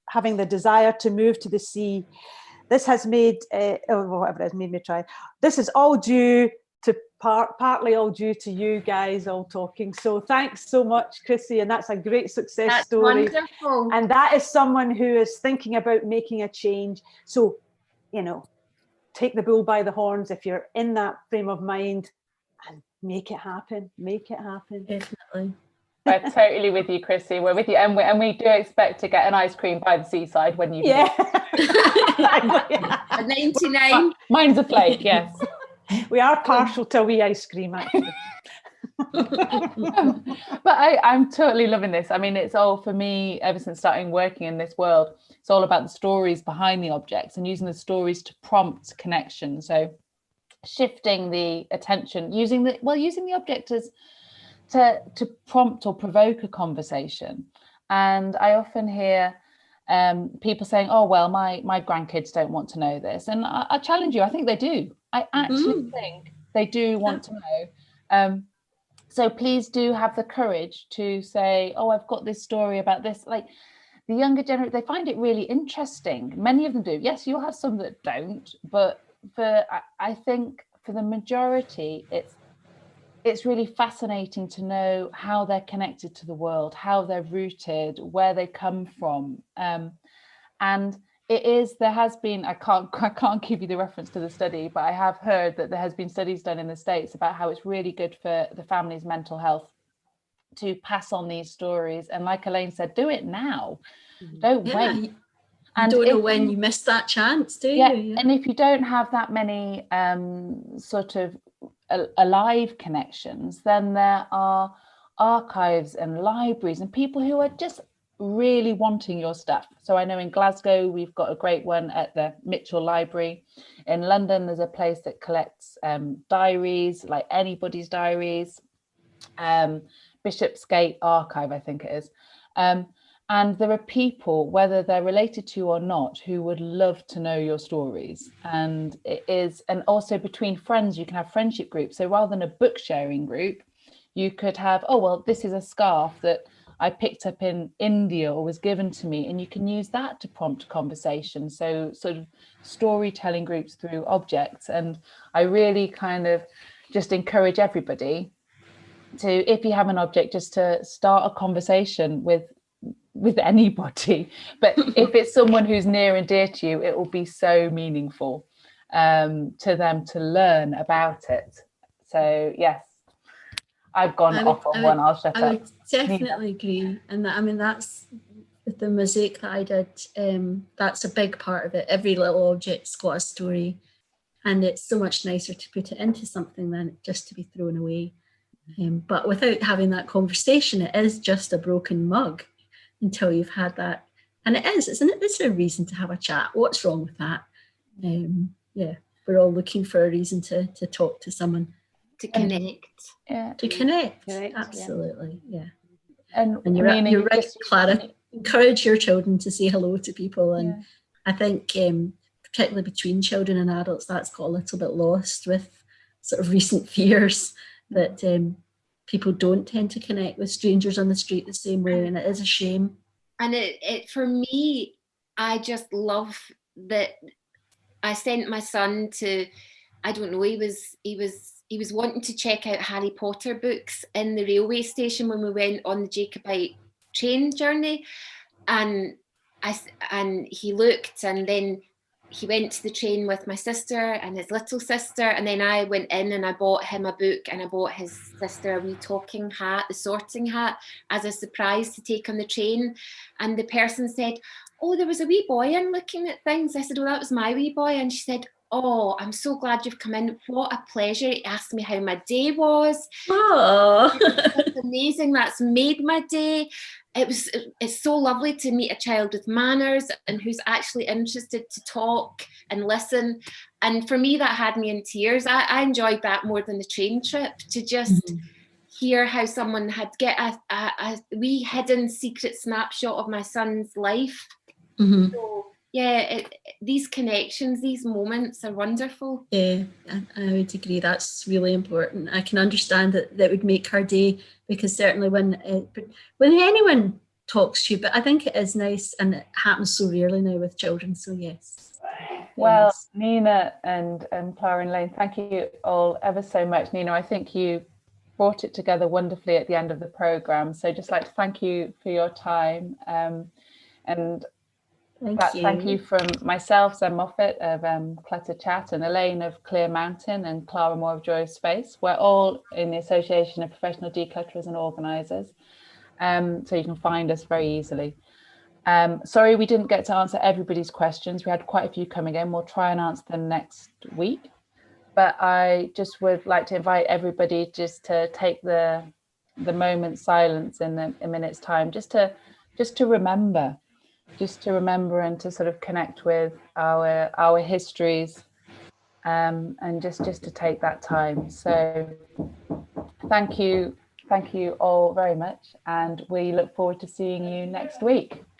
[SPEAKER 3] having the desire to move to the sea. This has made, whatever it has made me try. This is all due to partly all due to you guys all talking. So thanks so much, Chrissy, and that's a great success story.
[SPEAKER 2] Wonderful.
[SPEAKER 3] And that is someone who is thinking about making a change. So, you know, take the bull by the horns if you're in that frame of mind, and make it happen. Make it happen.
[SPEAKER 4] Definitely.
[SPEAKER 1] We're totally with you, Chrissy. We're with you, and we do expect to get an ice cream by the seaside when you.
[SPEAKER 3] Yeah.
[SPEAKER 2] A 99.
[SPEAKER 1] Mine's a flake, yes.
[SPEAKER 3] We are partial to a wee ice cream, actually.
[SPEAKER 1] But I'm totally loving this. I mean, it's all, for me, ever since starting working in this world, it's all about the stories behind the objects and using the stories to prompt connection. So shifting the attention, using the object as to prompt or provoke a conversation. And I often hear people saying, oh, well, my grandkids don't want to know this. And I challenge you, I think they do. I actually think they do want to know. So please do have the courage to say, oh, I've got this story about this. Like, the younger generation, they find it really interesting. Many of them do. Yes, you'll have some that don't, but I think for the majority, it's really fascinating to know how they're connected to the world, how they're rooted, where they come from. And there has been, I can't give you the reference to the study, but I have heard that there has been studies done in the States about how it's really good for the family's mental health to pass on these stories. And like Elaine said, do it now. Don't wait.
[SPEAKER 4] You don't know when you missed that chance, do you?
[SPEAKER 1] Yeah. And if you don't have that many sort of alive connections, then there are archives and libraries and people who are just really wanting your stuff. So I know in Glasgow we've got a great one at the Mitchell Library. In London there's a place that collects diaries, like anybody's diaries, Bishopsgate Archive, I think it is, And there are people, whether they're related to you or not, who would love to know your stories. And also between friends, you can have friendship groups. So rather than a book sharing group, you could have, oh, well, this is a scarf that I picked up in India or was given to me, and you can use that to prompt conversation. So sort of storytelling groups through objects. And I really kind of just encourage everybody to, if you have an object, just to start a conversation with anybody, but if it's someone who's near and dear to you, it will be so meaningful to them to learn about it. So yes, I've gone off on one. I'll shut up.
[SPEAKER 4] I would definitely agree, and that, I mean, that's with the mosaic that I did. That's a big part of it. Every little object's got a story, and it's so much nicer to put it into something than just to be thrown away. But without having that conversation, it is just a broken mug until you've had that. And it is, isn't it? It's a reason to have a chat. What's wrong with that? Yeah, we're all looking for a reason to talk to someone.
[SPEAKER 2] To connect.
[SPEAKER 4] To connect. Absolutely, yeah.
[SPEAKER 1] And
[SPEAKER 4] you're right, Clara. Encourage your children to say hello to people. And I think particularly between children and adults, that's got a little bit lost with sort of recent fears that people don't tend to connect with strangers on the street the same way, and it is a shame.
[SPEAKER 2] And it for me, I just love that I sent my son to, I don't know, he was wanting to check out Harry Potter books in the railway station when we went on the Jacobite train journey, and he looked, and then he went to the train with my sister and his little sister, and then I went in and I bought him a book, and I bought his sister a wee talking hat, the sorting hat, as a surprise to take on the train. And the person said, oh, there was a wee boy in looking at things. I said, oh, that was my wee boy. And she said, oh, I'm so glad you've come in. What a pleasure. He asked me how my day was.
[SPEAKER 4] Oh,
[SPEAKER 2] that's amazing. That's made my day. It's so lovely to meet a child with manners and who's actually interested to talk and listen. And for me, that had me in tears. I enjoyed that more than the train trip, to just hear how someone had get a wee hidden secret snapshot of my son's life. So yeah, these connections, these moments are wonderful.
[SPEAKER 4] Yeah, I would agree. That's really important. I can understand that would make her day, because certainly when anyone talks to you, but I think it is nice, and it happens so rarely now with children. So yes.
[SPEAKER 1] Well, Nina and Clara and Elaine, thank you all ever so much. Nina, I think you brought it together wonderfully at the end of the programme. So just like to thank you for your time. And thank you from myself, Zem Moffat of Clutter Chat, and Elaine of Clear Mountain, and Clara Moore of Joyous Space. We're all in the Association of Professional Declutterers and Organisers, so you can find us very easily. Sorry we didn't get to answer everybody's questions. We had quite a few coming in. We'll try and answer them next week. But I just would like to invite everybody just to take the moment silence in a minute's time, just to remember. Just to remember and to sort of connect with our histories, and just to take that time. So thank you all very much, and we look forward to seeing you next week.